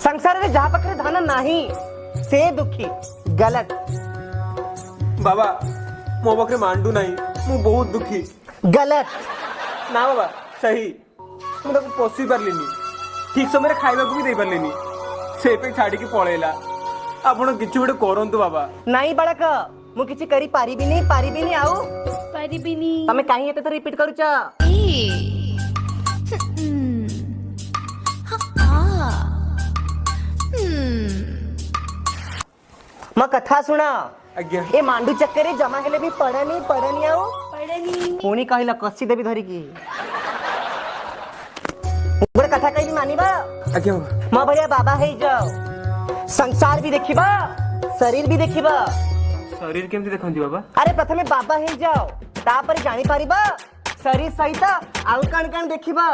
संसार रे जहाँ पाखरे धन नाही से दुखी गलत। बाबा मो पाखे मांडू नहीं मु बहुत दुखी। गलत ना बाबा सही मुझे पोषी पार्लिनी ठीक समय खाइबा भी दे पार्लिनी से पे छाड़ी के पळेला आपण किछि गोटे करंतु बाबा। नहीं बालक मु किछि करी पारिबी नहीं आउ पारिबिनी तमे काहे एते तो रिपीट करूछ। म कथा सुना आज्ञा ए मांडू चक्कर जमा हेले भी पड़नी आउ पड़नी पुणी कहला कसी देवी धरिकी गोटे कथा कही मानिबा। आज्ञा म भैया बाबा है जाओ संसार भी देखिबा शरीर भी देखिबा। शरीर केमती देखंती बाबा। अरे प्रथमे बाबा है जाओ तापर जानी पारिबा शरीर सहित आउ कान कान देखिबा।